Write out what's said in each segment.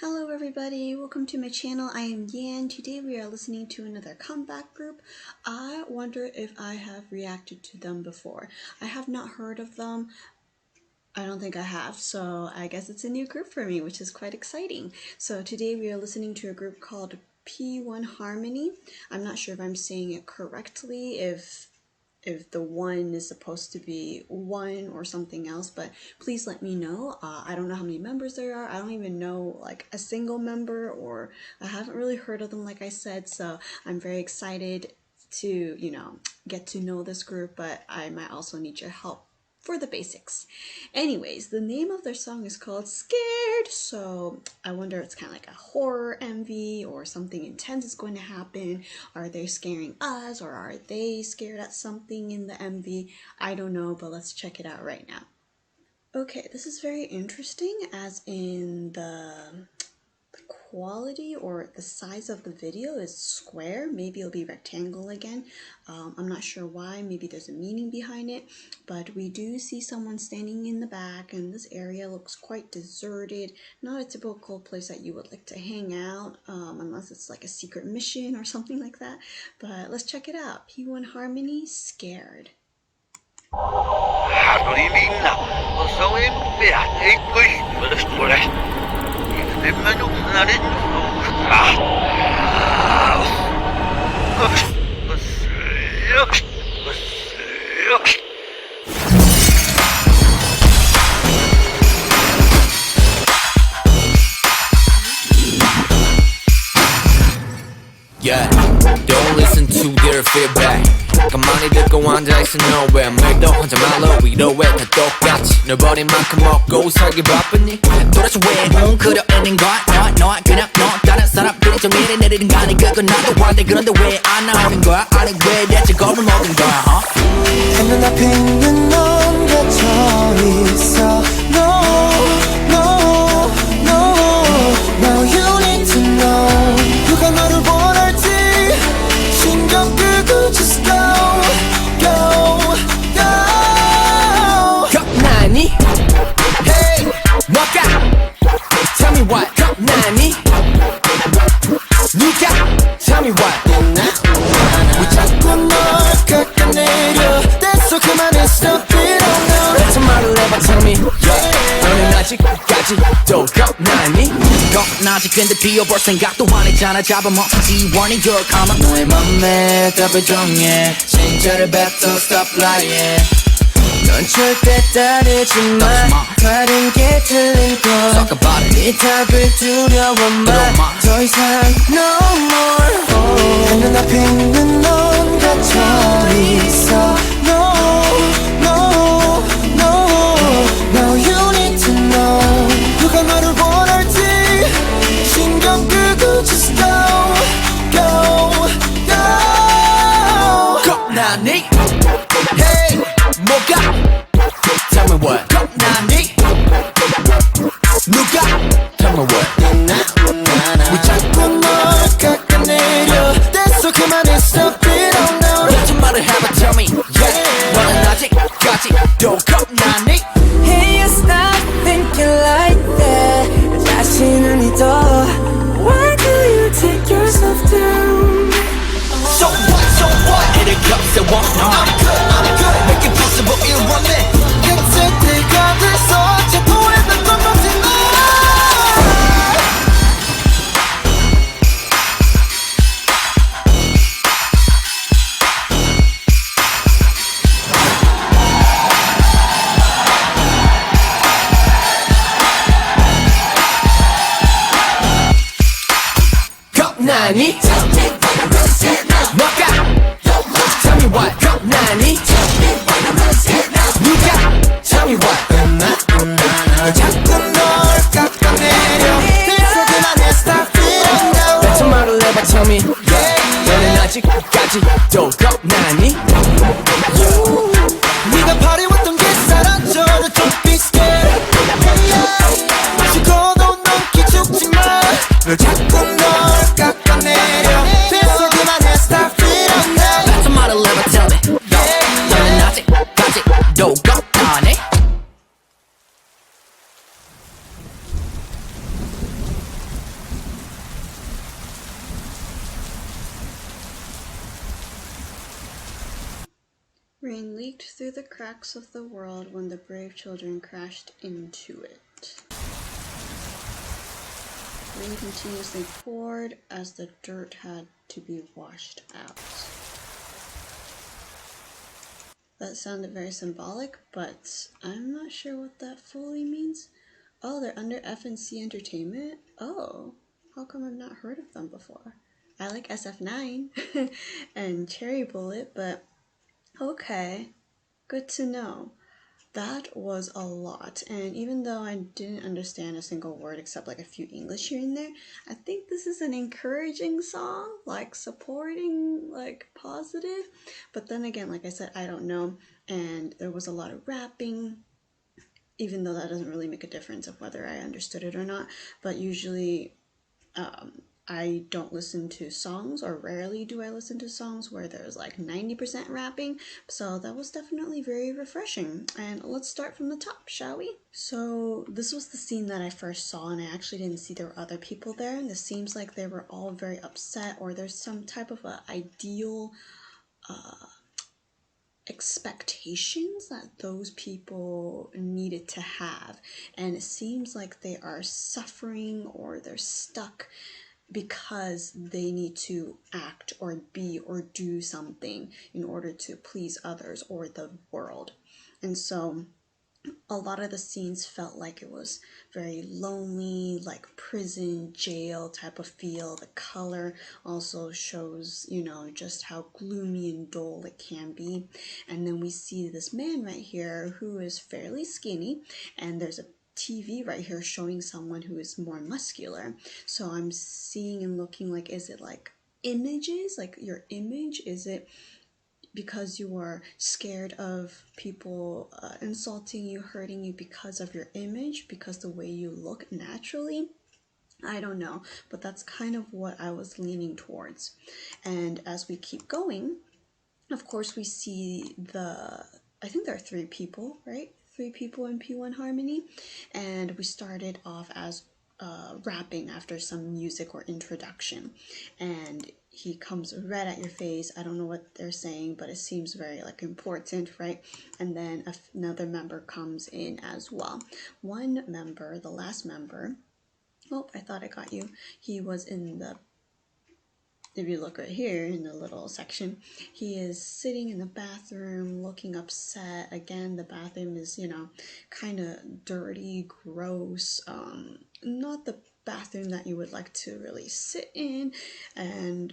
Hello everybody, welcome to my channel. I am Yan. Today we are listening to another comeback group. I wonder if I have reacted to them before. I have not heard of them. I don't think I have, so I guess it's a new group for me, which is quite exciting. So today we are listening to a group called P1Harmony. I'm not sure if I'm saying it correctly, if the one is supposed to be one or something else, but please let me know. I don't know how many members there are. I don't even know like a single member, or I haven't really heard of them like I said, so I'm very excited to, get to know this group, but I might also need your help for the basics. Anyways, the name of their song is called Scared, so I wonder if it's kind of like a horror MV or something intense is going to happen. Are they scaring us, or are they scared at something in the MV? I don't know, but let's check it out right now. Okay, this is very interesting, as in the quality or the size of the video is square. Maybe it'll be rectangle again. I'm not sure why. Maybe there's a meaning behind it, but we do see someone standing in the back, and this area looks quite deserted. Not a typical place that you would like to hang out, unless it's like a secret mission or something like that. But let's check it out. P1Harmony, Scared. Yeah, don't listen to their feedback. 가만히 듣고 앉아있어 nowhere. 말도 하지 말라 위로해 다 똑같이 널 버린 만큼 먹고 살기 바쁘니 도대체 왜 웅크려 있는 거야. 너 그냥 너 다른 사람들이 정리를 내리는 거 아니 그건 나도 한데 그런데 왜 안 나오는 거야. 아니 왜 대체 겁을 먹은 거야. 눈앞에 있는 넌 갇혀있어. No, now you need to know. 누가 너를 원할지 신경 끄고 just go. 겁나니? Hey, 뭐가? Tell me what? 겁나니? 누가? Tell me what? 왜 자꾸 널 깎아내려. 됐어 그만해 stop it oh no. 대체 말을 해봐 tell me yeah. 너는 아직까지도 겁나니? 겁나지 근데 뛰어볼 생각도 안 했잖아. 잡아먹지 원인 your karma. 너의 맘에 답을 정해. 진짜를 뱉어 stop lying. 넌 절대 따르지 마. 다른 게 틀린 걸. Talk about it. 이 답을 두려워 마. 더 이상 no more. 눈앞에 있는 넌 갇혀있어. No, now you need to know. 누가 너를 원할지 신경 끄고 just go. 겁나니? Hey, 뭐가? Tell me what? 겁나니? 누가? Tell me what? 왜 자꾸 널 깎아내려. 됐어 그만해 stop it oh no. 대체 말을 해봐 tell me yeah. 너는 아직까지도 겁나니? Hey, you stop thinking like that. 자신을 믿어. Why do you take yourself down? So what? 이를 겹세워 I'm good Make it possible 이뤄내 끝에 때가 돼서 체포했던 건 뭐지 너. 겁나니? 뭐가? Tell me what? 겁나니? 누가? Tell me what? 자꾸 널 깎아내려. 됐어 그만해 stop it oh no. 대체 말을 해봐 tell me yeah. 너는 아직까지도 겁나니? 네가 바래왔던 게 사라져. Don't be scared. 죽어도 넌 기죽지 마. 왜 자꾸 널 깎아내려. 됐어 그만해 stop it oh no. 대체 말을 해봐 tell me 너는 아직까지도 겁나니? the cracks of the world when the brave children crashed into it. Rain continuously poured as the dirt had to be washed out. That sounded very symbolic, but I'm not sure what that fully means. Oh, they're under F&C Entertainment? Oh, how come I've not heard of them before? I like SF9 and Cherry Bullet, but okay, good to know. That was a lot, and even though I didn't understand a single word except like a few English here and there, I think this is an encouraging song, like supporting, like positive. But then again, like I said, I don't know, and there was a lot of rapping, even though that doesn't really make a difference of whether I understood it or not. But usually I don't listen to songs, or rarely do I listen to songs where there's like 90% rapping, so that was definitely very refreshing. And let's start from the top, shall we? So this was the scene that I first saw, and I actually didn't see there were other people there, and it seems like they were all very upset, or there's some type of a ideal expectations that those people needed to have, and it seems like they are suffering or they're stuck because they need to act or be or do something in order to please others or the world. And so a lot of the scenes felt like it was very lonely, like prison, jail type of feel. The color also shows, just how gloomy and dull it can be. And then we see this man right here who is fairly skinny, and there's a TV right here showing someone who is more muscular. So I'm seeing and looking like, is it like images, like your image? Is it because you are scared of people insulting you, hurting you because of your image, because the way you look naturally? I don't know, but that's kind of what I was leaning towards. And as we keep going, of course, we see I think there are 3 people, right? 3 people in P1Harmony, and we started off as rapping after some music or introduction, and he comes right at your face. I don't know what they're saying, but it seems very like important, right? And then another member comes in as well. One member, the last member, oh, I thought I got you. He was in the, if you look right here in the little section, he is sitting in the bathroom looking upset. Again, the bathroom is, kind of dirty, gross, not the bathroom that you would like to really sit in. And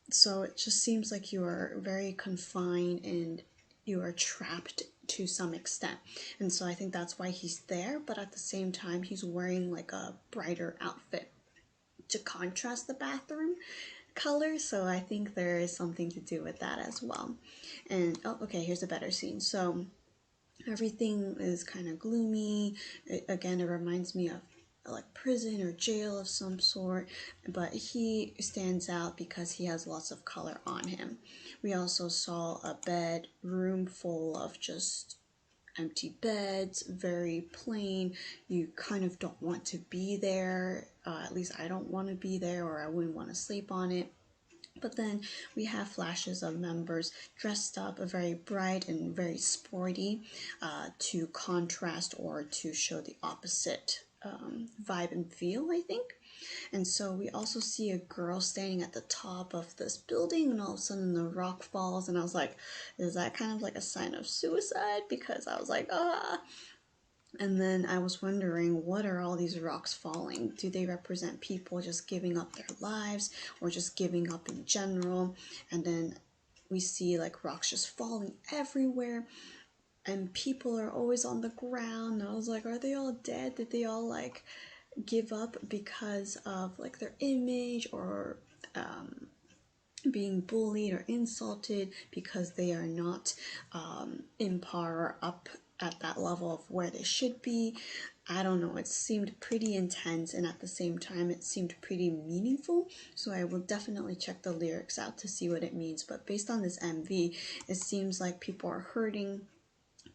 so it just seems like you are very confined and you are trapped to some extent. And so I think that's why he's there, but at the same time he's wearing like a brighter outfit to contrast the bathroom color, so I think there is something to do with that as well. And oh, okay, here's a better scene. So everything is kind of gloomy. Again, it reminds me of like prison or jail of some sort, but he stands out because he has lots of color on him. We also saw a bedroom full of just empty beds, very plain. You kind of don't want to be there. At least I don't want to be there, or I wouldn't want to sleep on it. But then we have flashes of members dressed up very bright and very sporty to contrast or to show the opposite vibe and feel, I think. And so we also see a girl standing at the top of this building, and all of a sudden the rock falls, and I was like, is that kind of like a sign of suicide? Because I was like, ah. And then I was wondering, what are all these rocks falling? Do they represent people just giving up their lives, or just giving up in general? And then we see like rocks just falling everywhere, and people are always on the ground. And I was like, are they all dead? Did they all like give up because of like their image, or being bullied or insulted because they are not in par or up at that level of where they should be? I don't know, it seemed pretty intense, and at the same time it seemed pretty meaningful, so I will definitely check the lyrics out to see what it means. But based on this MV, it seems like people are hurting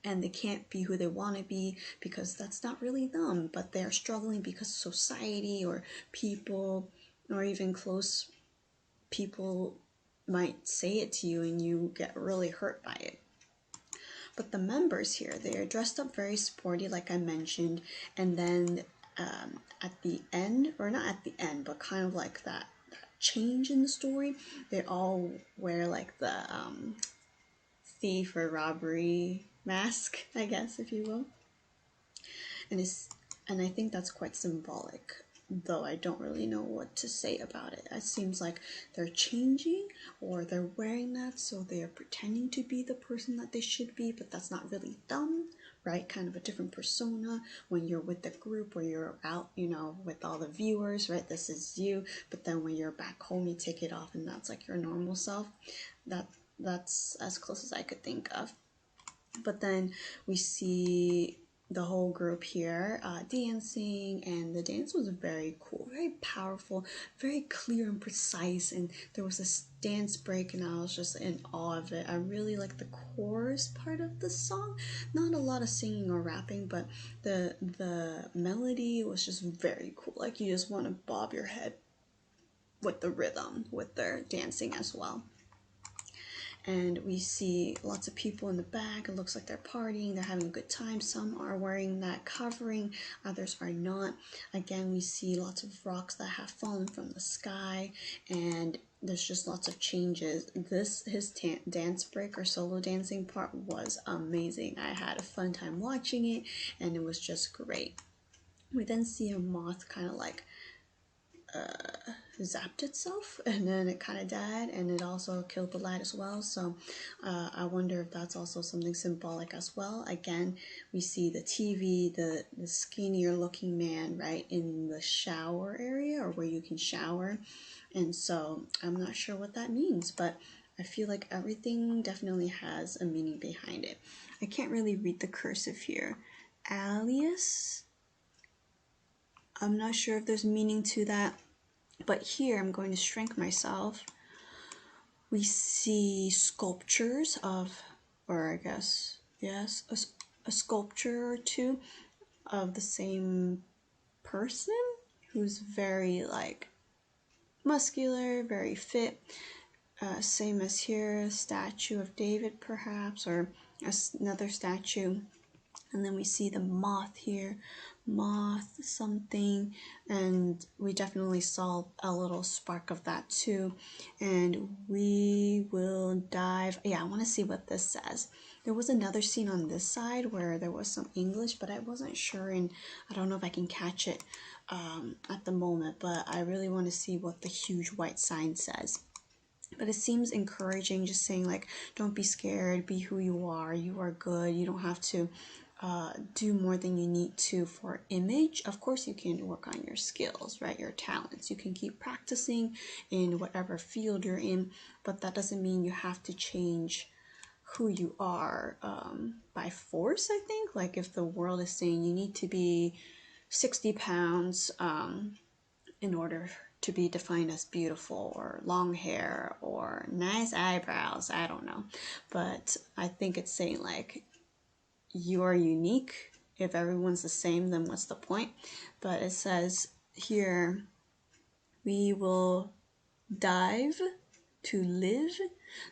and they can't be who they want to be because that's not really them, but they're struggling because society or people or even close people might say it to you and you get really hurt by it. But the members here, they're dressed up very sporty, like I mentioned, and then at the end, or not at the end, but kind of like that change in the story, they all wear like the thief or robbery mask, I guess, if you will. And I think that's quite symbolic, though I don't really know what to say about it. It seems like they're changing, or they're wearing that so they're pretending to be the person that they should be, but that's not really them, right? Kind of a different persona when you're with the group, or you're out, you know, with all the viewers, right? This is you, but then when you're back home, you take it off and that's like your normal self. That's as close as I could think of. But then we see the whole group here dancing, and the dance was very cool, very powerful, very clear and precise, and there was this dance break and I was just in awe of it. I really like the chorus part of the song, not a lot of singing or rapping, but the melody was just very cool. Like, you just want to bob your head with the rhythm with their dancing as well. And we see lots of people in the back. It looks like they're partying, they're having a good time. Some are wearing that covering, others are not. Again, we see lots of rocks that have fallen from the sky, and there's just lots of changes. His dance break or solo dancing part was amazing. I had a fun time watching it, and it was just great. We then see a moth kind of like zapped itself, and then it kind of died, and it also killed the light as well. So I wonder if that's also something symbolic as well. Again, we see the TV, the skinnier looking man, right, in the shower area, or where you can shower. And so I'm not sure what that means, but I feel like everything definitely has a meaning behind it. I can't really read the cursive here. Alias, I'm not sure if there's meaning to that, but here I'm going to shrink myself. We see sculptures of, or I guess, yes, a sculpture or two of the same person who's very like muscular, very fit. Same as here, a statue of David perhaps, or another statue. And then we see the moth here, moth something, and we definitely saw a little spark of that too. And we will dive, yeah, I want to see what this says. There was another scene on this side where there was some English, but I wasn't sure, and I don't know if I can catch it at the moment, but I really want to see what the huge white sign says. But it seems encouraging, just saying like, don't be scared, be who you are good, you don't have to do more than you need to for image. Of course you can work on your skills, right, your talents. You can keep practicing in whatever field you're in, but that doesn't mean you have to change who you are by force, I think. Like, if the world is saying you need to be 60 pounds in order to be defined as beautiful, or long hair, or nice eyebrows, I don't know. But I think it's saying like, you are unique. If everyone's the same, then what's the point? But it says here, we will dive to live.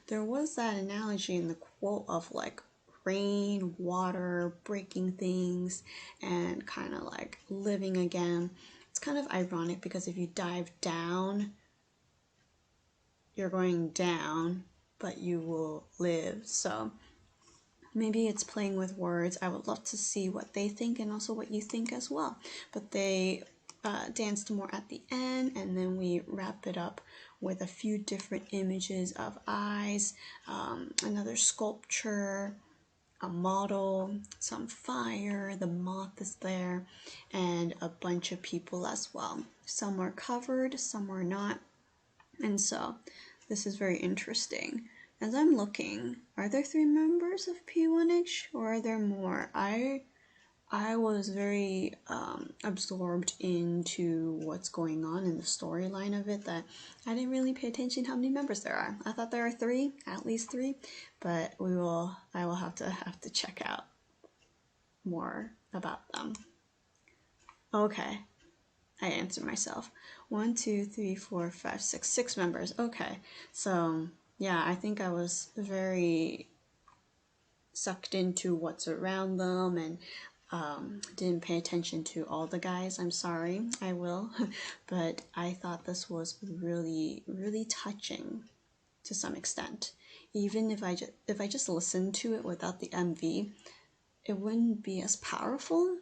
There was that analogy in the quote of like rain, water, breaking things, and kind of like living again. It's kind of ironic because if you dive down, you're going down, but you will live. So maybe it's playing with words. I would love to see what they think and also what you think as well. But they danced more at the end, and then we wrap it up with a few different images of eyes, another sculpture, a model, some fire, the moth is there, and a bunch of people as well. Some are covered, some are not. And so this is very interesting. As I'm looking, are there 3 members of P1H, or are there more? I was very absorbed into what's going on in the storyline of it, that I didn't really pay attention how many members there are. I thought there are 3, at least 3, but I will have to check out more about them. Okay, I answered myself. 1, 2, 3, 4, 5, 6 members. Okay, so yeah, I think I was very sucked into what's around them and didn't pay attention to all the guys. I'm sorry, I will. But I thought this was really, really touching to some extent. Even if I just listened to it without the MV, it wouldn't be as powerful,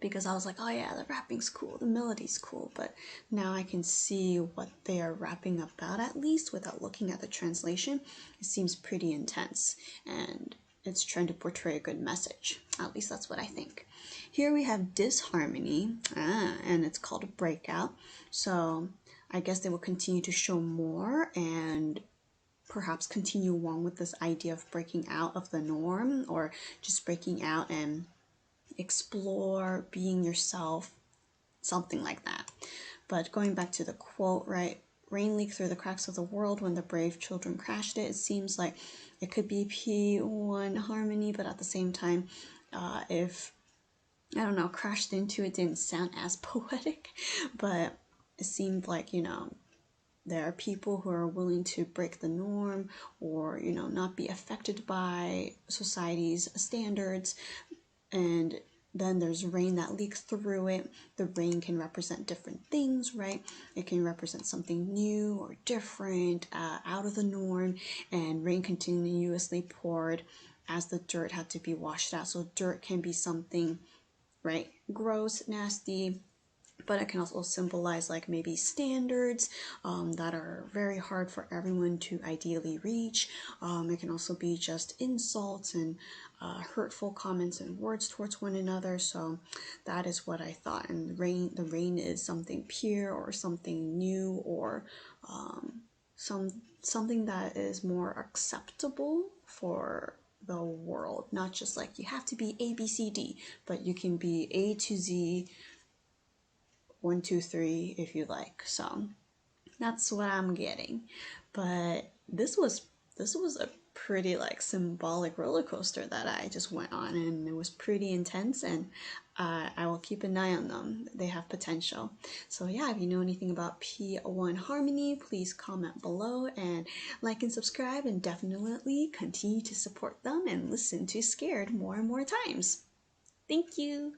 because I was like, oh yeah, the rapping's cool, the melody's cool, but now I can see what they are rapping about, at least without looking at the translation. It seems pretty intense, and it's trying to portray a good message. At least that's what I think. Here we have Disharmony, and it's called Breakout. So I guess they will continue to show more and perhaps continue on with this idea of breaking out of the norm, or just breaking out and explore being yourself, something like that. But going back to the quote, right? Rain leaked through the cracks of the world when the brave children crashed it. It seems like it could be P1Harmony, but at the same time, if, I don't know, crashed into it didn't sound as poetic, but it seemed like, you know, there are people who are willing to break the norm, or, you know, not be affected by society's standards. And then there's rain that leaks through it. The rain can represent different things, right? It can represent something new or different, out of the norm, and rain continuously poured as the dirt had to be washed out. So dirt can be something, right, gross, nasty, but it can also symbolize like maybe standards that are very hard for everyone to ideally reach. It can also be just insults and hurtful comments and words towards one another. So that is what I thought. And the rain is something pure or something new, or something that is more acceptable for the world. Not just like you have to be A, B, C, D, but you can be A to Z, 1, 2, 3 if you like. So that's what I'm getting. But this was a pretty like symbolic roller coaster that I just went on, and it was pretty intense, and I will keep an eye on them. They have potential. So yeah, if you know anything about P1Harmony, please comment below and like and subscribe, and definitely continue to support them and listen to Scared more and more times. Thank you.